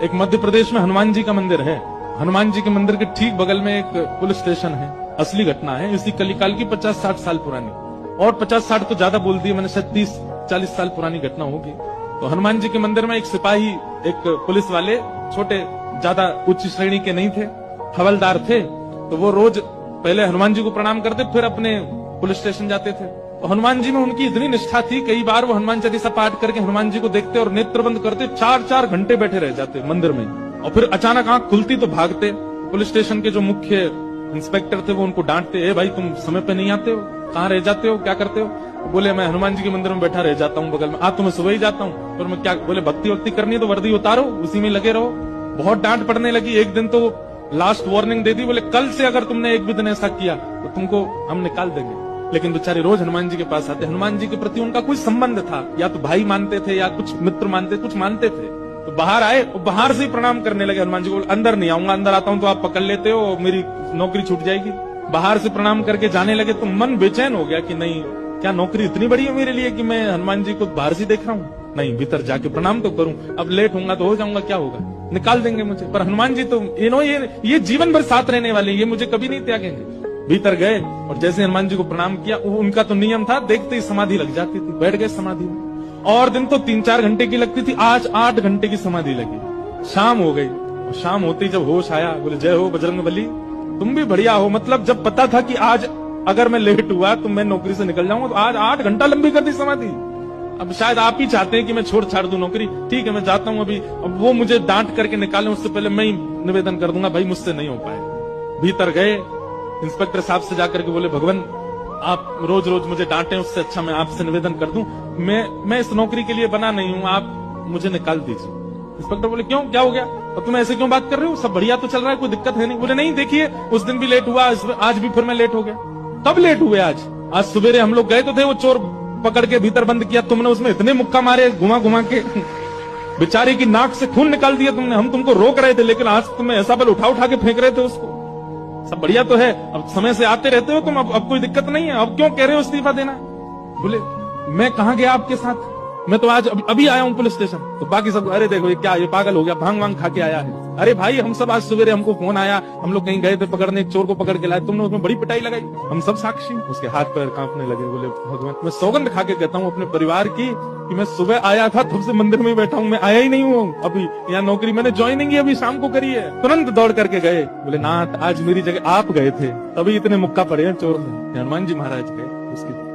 एक मध्य प्रदेश में हनुमान जी का मंदिर है। हनुमान जी के मंदिर के ठीक बगल में एक पुलिस स्टेशन है। असली घटना है, इसी कलिकाल की 50-60 साल पुरानी, और 50-60 तो ज्यादा बोल दिए मैंने, शायद 30-40 साल पुरानी घटना होगी। तो हनुमान जी के मंदिर में एक सिपाही, एक पुलिस वाले, छोटे, ज्यादा उच्च श्रेणी के नहीं थे, हवलदार थे। तो वो रोज पहले हनुमान जी को प्रणाम करते, फिर अपने पुलिस स्टेशन जाते थे। तो हनुमान जी में उनकी इतनी निष्ठा थी, कई बार वो हनुमान चालीसा पाठ करके हनुमान जी को देखते और नेत्र बंद करते, 4-4 घंटे बैठे रह जाते मंदिर में। और फिर अचानक आंख खुलती तो भागते। पुलिस स्टेशन के जो मुख्य इंस्पेक्टर थे वो उनको डांटते, ए भाई तुम समय पे नहीं आते हो, कहाँ रह जाते हो, क्या करते हो? बोले मैं हनुमान जी के मंदिर में बैठा रह जाता हूँ बगल में। आज तो मैं सुबह ही जाता हूँ। फिर मैं क्या, बोले भक्ति वक्ति करनी है तो वर्दी उतारो, उसी में लगे रहो। बहुत डांट पड़ने लगी। एक दिन तो लास्ट वार्निंग दे दी, बोले कल से अगर तुमने एक भी दिन ऐसा किया तो तुमको हम निकाल देंगे। लेकिन बेचारे रोज हनुमान जी के पास आते। हनुमान जी के प्रति उनका कुछ संबंध था, या तो भाई मानते थे या कुछ मित्र मानते, कुछ मानते थे। तो बाहर आए और बाहर से ही प्रणाम करने लगे हनुमान जी को। अंदर नहीं आऊंगा, अंदर आता हूं तो आप पकड़ लेते हो, मेरी नौकरी छूट जाएगी। बाहर से प्रणाम करके जाने लगे तो मन बेचैन हो गया कि नहीं, क्या नौकरी इतनी बड़ी है मेरे लिए कि मैं हनुमान जी को बाहर से देख रहा हूँ? नहीं, भीतर जाके प्रणाम तो करूं। अब लेट होऊंगा तो हो जाऊंगा, क्या होगा, निकाल देंगे मुझे। पर हनुमान जी तो ये जीवन भर साथ रहने वाले, ये मुझे कभी नहीं त्यागेंगे। भीतर गए और जैसे हनुमान जी को प्रणाम किया, उनका तो नियम था, देखते ही समाधि लग जाती थी। बैठ गए समाधि में। और दिन तो 3-4 घंटे की लगती थी, आज 8 घंटे की समाधि लगी। शाम हो गई और शाम होते ही जब होश आया, बोले जय हो बजरंगबली, तुम भी बढ़िया हो। मतलब जब पता था कि आज अगर मैं लेट हुआ तो मैं नौकरी से निकल जाऊंगा, तो आज 8 घंटा लंबी कर दी समाधि। अब शायद आप ही चाहते हैं कि मैं छोड़ छाड़ दूं नौकरी। ठीक है, मैं जाता हूं अभी। अब वो मुझे डांट करके निकालें उससे पहले मैं ही निवेदन कर दूंगा, भाई मुझसे नहीं हो पाए। भीतर गए, इंस्पेक्टर साहब से जाकर के बोले, भगवान आप रोज रोज मुझे डांटे, उससे अच्छा मैं आपसे निवेदन कर दूं, मैं इस नौकरी के लिए बना नहीं हूं, आप मुझे निकाल दीजिए। इंस्पेक्टर बोले क्यों, क्या हो गया, और तुम ऐसे क्यों बात कर रहे हो, सब बढ़िया तो चल रहा है, कोई दिक्कत है नहीं? बोले नहीं, देखिए उस दिन भी लेट हुआ, आज भी फिर मैं लेट हो गया। कब लेट हुए? आज सवेरे हम लोग गए तो थे, वो चोर पकड़ के भीतर बंद किया, तुमने उसमें इतने मुक्का मारे घुमा घुमा के, बेचारे की नाक से खून निकाल दिया तुमने। हम तुमको रोक रहे थे, लेकिन आज तुम्हें ऐसा बल उठा के फेंक रहे थे उसको। सब बढ़िया तो है, अब समय से आते रहते हो तुम, अब कोई दिक्कत नहीं है, अब क्यों कह रहे हो इस्तीफा देना? बोले मैं कहां गया आपके साथ, मैं तो आज अभी आया हूं पुलिस स्टेशन। तो बाकी सब, अरे देखो ये क्या, ये पागल हो गया, भांग वांग खा के आया है। अरे भाई हम सब आज सवेरे, हमको फोन आया, हम लोग कहीं गए थे पकड़ने, एक चोर को पकड़ के लाए, तुमने उसमें बड़ी पिटाई लगाई, हम सब साक्षी। उसके हाथ पैर कांपने लगे। बोले भगवान, मैं सौगंध खा के कहता हूँ अपने परिवार की कि मैं सुबह आया था, तब से मंदिर में ही बैठा हूँ, मैं आया ही नहीं हूँ अभी। यहाँ नौकरी मैंने ज्वाइनिंग ही अभी शाम को करी है। तुरंत दौड़ करके गए। बोले नाथ, आज मेरी जगह आप गए थे, तभी इतने मुक्का पड़े हैं चोर में। हनुमान जी महाराज गए उसकी